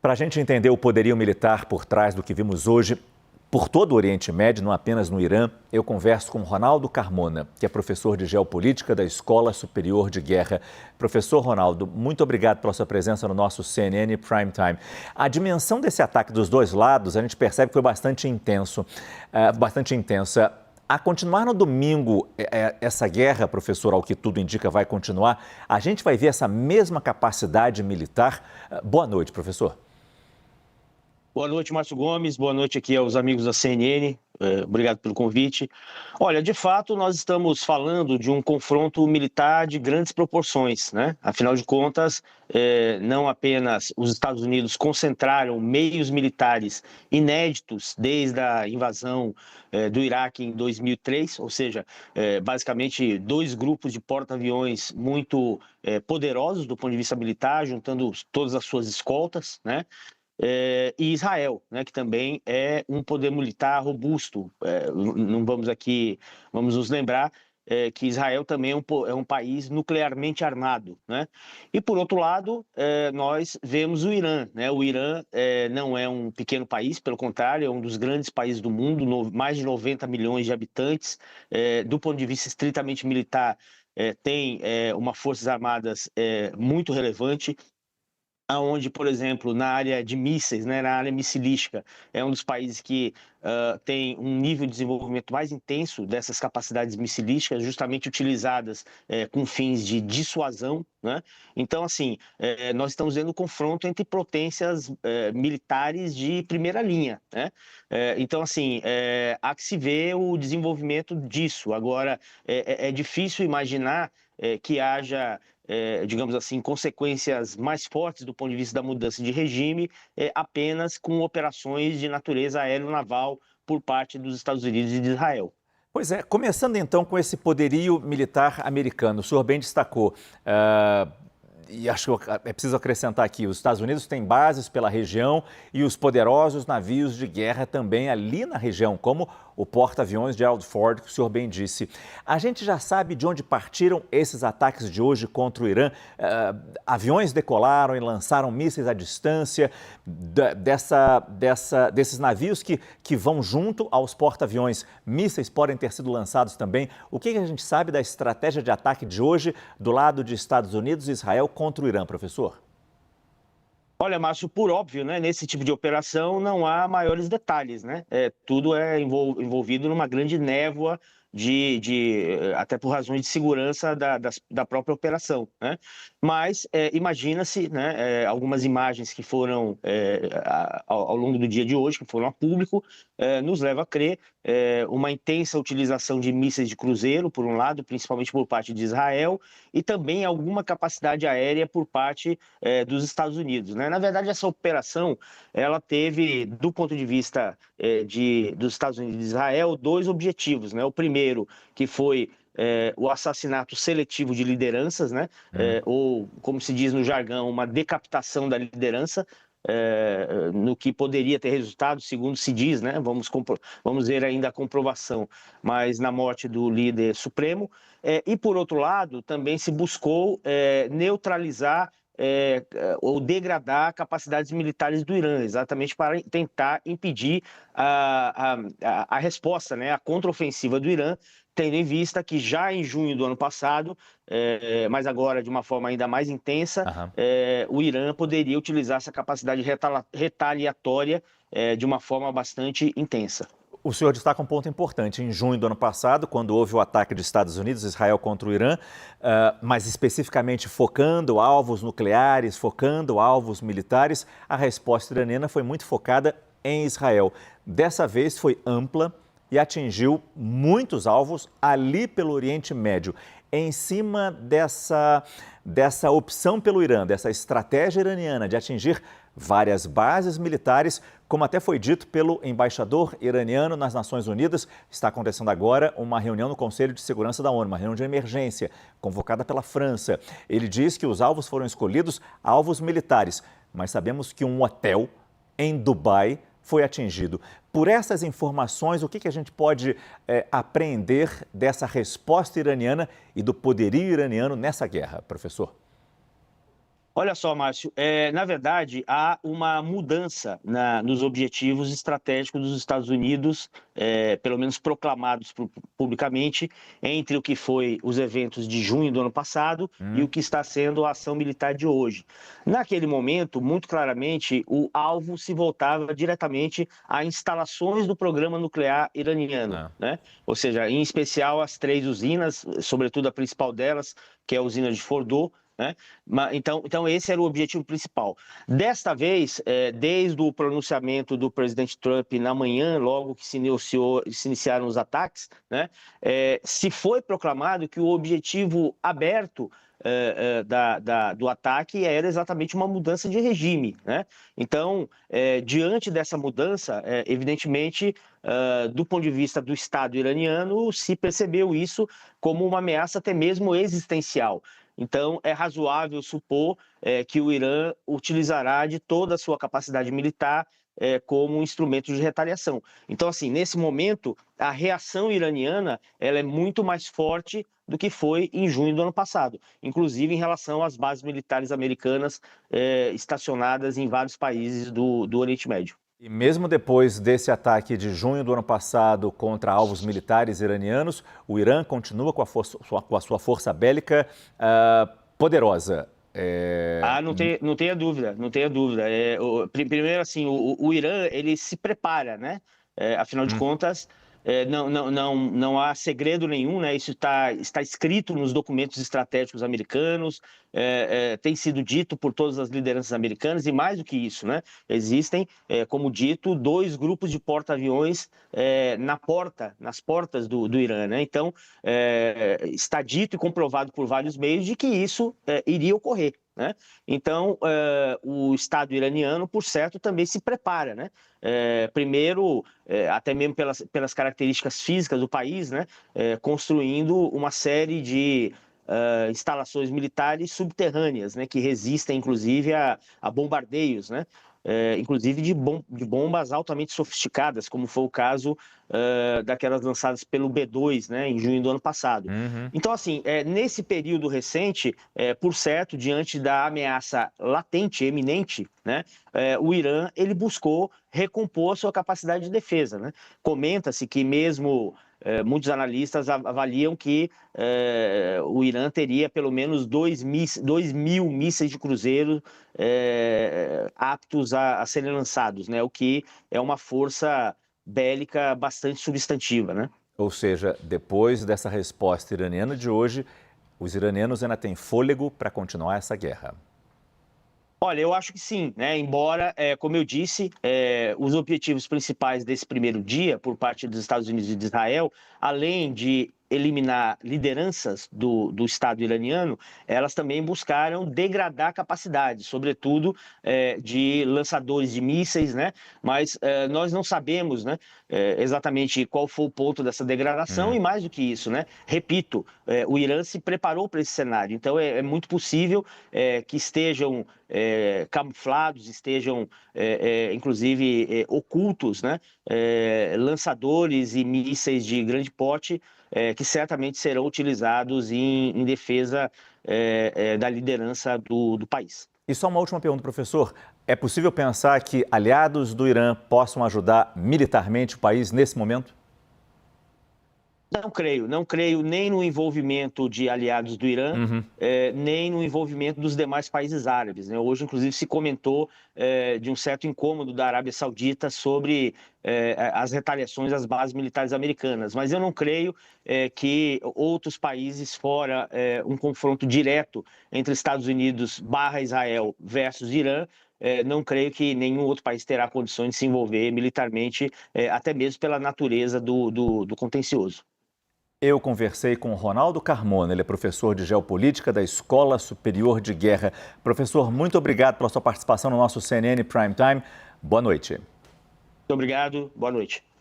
Para a gente entender o poderio militar por trás do que vimos hoje, por todo o Oriente Médio, não apenas no Irã, eu converso com Ronaldo Carmona, que é professor de Geopolítica da Escola Superior de Guerra. Professor Ronaldo, muito obrigado pela sua presença no nosso CNN Prime Time. A dimensão desse ataque dos dois lados, a gente percebe que foi bastante intensa. A continuar no domingo, essa guerra, professor, ao que tudo indica, vai continuar. A gente vai ver essa mesma capacidade militar. Boa noite, professor. Boa noite, Márcio Gomes. Boa noite aqui aos amigos da CNN. Obrigado pelo convite. Olha, de fato, nós estamos falando de um confronto militar de grandes proporções, né? Afinal de contas, não apenas os Estados Unidos concentraram meios militares inéditos desde a invasão do Iraque em 2003, ou seja, basicamente dois grupos de porta-aviões muito poderosos do ponto de vista militar, juntando todas as suas escoltas, né? E Israel, né, que também é um poder militar robusto. Não vamos aqui, vamos nos lembrar que Israel também é um país nuclearmente armado, né? E por outro lado, nós vemos o Irã, né? O Irã não é um pequeno país, pelo contrário, é um dos grandes países do mundo, mais de 90 milhões de habitantes. Do ponto de vista estritamente militar, tem uma forças armadas muito relevante, aonde, por exemplo, na área de mísseis, né, na área missilística, é um dos países que tem um nível de desenvolvimento mais intenso dessas capacidades missilísticas, justamente utilizadas com fins de dissuasão, né? Então, assim, nós estamos vendo um confronto entre potências militares de primeira linha, né? Então, assim, há que se ver o desenvolvimento disso. Agora, é difícil imaginar que haja digamos assim, consequências mais fortes do ponto de vista da mudança de regime, apenas com operações de natureza aeronaval por parte dos Estados Unidos e de Israel. Pois é, começando então com esse poderio militar americano, o senhor bem destacou, e acho que é preciso acrescentar aqui, os Estados Unidos têm bases pela região e os poderosos navios de guerra também ali na região, como o porta-aviões de Gerald Ford, que o senhor bem disse. A gente já sabe de onde partiram esses ataques de hoje contra o Irã. Aviões decolaram e lançaram mísseis à distância desses navios que vão junto aos porta-aviões. Mísseis podem ter sido lançados também. O que a gente sabe da estratégia de ataque de hoje do lado de Estados Unidos e Israel contra o Irã, professor? Olha, Márcio, por óbvio, né, nesse tipo de operação não há maiores detalhes, né? Tudo é envolvido numa grande névoa até por razões de segurança da própria operação, né? Mas imagina-se, né, algumas imagens que foram ao longo do dia de hoje, que foram a público, nos leva a crer uma intensa utilização de mísseis de cruzeiro, por um lado, principalmente por parte de Israel, e também alguma capacidade aérea por parte dos Estados Unidos, né? Na verdade, essa operação, ela teve, do ponto de vista dos Estados Unidos e de Israel, dois objetivos, né? O primeiro, que foi o assassinato seletivo de lideranças, né? Ou, como se diz no jargão, uma decapitação da liderança, no que poderia ter resultado, segundo se diz, né? Vamos ver ainda a comprovação, mas na morte do líder supremo. E, por outro lado, também se buscou neutralizar ou degradar capacidades militares do Irã, exatamente para tentar impedir a resposta, né, a contraofensiva do Irã, tendo em vista que já em junho do ano passado, mas agora de uma forma ainda mais intensa, o Irã poderia utilizar essa capacidade retaliatória de uma forma bastante intensa. O senhor destaca um ponto importante. Em junho do ano passado, quando houve o ataque dos Estados Unidos e Israel contra o Irã, mas especificamente focando alvos nucleares, focando alvos militares, a resposta iraniana foi muito focada em Israel. Dessa vez foi ampla e atingiu muitos alvos ali pelo Oriente Médio. Em cima dessa opção pelo Irã, dessa estratégia iraniana de atingir várias bases militares, como até foi dito pelo embaixador iraniano nas Nações Unidas, está acontecendo agora uma reunião no Conselho de Segurança da ONU, uma reunião de emergência, convocada pela França. Ele diz que os alvos foram escolhidos alvos militares, mas sabemos que um hotel em Dubai foi atingido. Por essas informações, o que a gente pode aprender dessa resposta iraniana e do poderio iraniano nessa guerra, professor? Olha só, Márcio, na verdade, há uma mudança nos objetivos estratégicos dos Estados Unidos, pelo menos proclamados publicamente, entre o que foi os eventos de junho do ano passado e o que está sendo a ação militar de hoje. Naquele momento, muito claramente, o alvo se voltava diretamente a instalações do programa nuclear iraniano, É. né? Ou seja, em especial as 3 usinas, sobretudo a principal delas, que é a usina de Fordow, né? Então, esse era o objetivo principal. Desta vez, desde o pronunciamento do presidente Trump na manhã, logo que se iniciaram os ataques, né, se foi proclamado que o objetivo aberto do ataque era exatamente uma mudança de regime, né? Então, diante dessa mudança, evidentemente, do ponto de vista do Estado iraniano, se percebeu isso como uma ameaça até mesmo existencial. Então, é razoável supor que o Irã utilizará de toda a sua capacidade militar como um instrumento de retaliação. Então, assim, nesse momento, a reação iraniana ela é muito mais forte do que foi em junho do ano passado, inclusive em relação às bases militares americanas estacionadas em vários países do Oriente Médio. E mesmo depois desse ataque de junho do ano passado contra alvos militares iranianos, o Irã continua com a sua força bélica poderosa. Não tenha dúvida, não tenha dúvida. Primeiro, assim, o Irã, ele se prepara, né? Afinal de contas, não há segredo nenhum, né? Isso está escrito nos documentos estratégicos americanos, tem sido dito por todas as lideranças americanas, e mais do que isso, né? Existem, como dito, 2 grupos de porta-aviões nas portas do Irã, né? Então, está dito e comprovado por vários meios de que isso iria ocorrer, né? Então, o Estado iraniano, por certo, também se prepara, né? Primeiro, até mesmo pelas características físicas do país, né? Construindo uma série de instalações militares subterrâneas, né? Que resistem, inclusive, a bombardeios, né? Inclusive de bombas altamente sofisticadas, como foi o caso daquelas lançadas pelo B-2, né, em junho do ano passado. Então, assim, nesse período recente, por certo, diante da ameaça latente, eminente, né, o Irã ele buscou recompor a sua capacidade de defesa, né? Comenta-se que mesmo muitos analistas avaliam que o Irã teria pelo menos 2.000 mísseis de cruzeiro aptos a serem lançados, né? O que é uma força bélica bastante substantiva, né? Ou seja, depois dessa resposta iraniana de hoje, os iranianos ainda têm fôlego para continuar essa guerra. Olha, eu acho que sim, né? Embora, como eu disse, os objetivos principais desse primeiro dia, por parte dos Estados Unidos e de Israel, além de eliminar lideranças do Estado iraniano, elas também buscaram degradar capacidades, sobretudo de lançadores de mísseis, né? Mas nós não sabemos, né, exatamente qual foi o ponto dessa degradação e mais do que isso, né? Repito, o Irã se preparou para esse cenário, então é muito possível que estejam camuflados, estejam inclusive ocultos, né? Lançadores e mísseis de grande porte que certamente serão utilizados em defesa da liderança do país. E só uma última pergunta, professor. É possível pensar que aliados do Irã possam ajudar militarmente o país nesse momento? Não creio nem no envolvimento de aliados do Irã, nem no envolvimento dos demais países árabes, né? Hoje, inclusive, se comentou de um certo incômodo da Arábia Saudita sobre as retaliações às bases militares americanas, mas eu não creio que outros países, fora um confronto direto entre Estados Unidos / Israel versus Irã, não creio que nenhum outro país terá condições de se envolver militarmente, até mesmo pela natureza do contencioso. Eu conversei com Ronaldo Carmona, ele é professor de Geopolítica da Escola Superior de Guerra. Professor, muito obrigado pela sua participação no nosso CNN Prime Time. Boa noite. Muito obrigado, boa noite.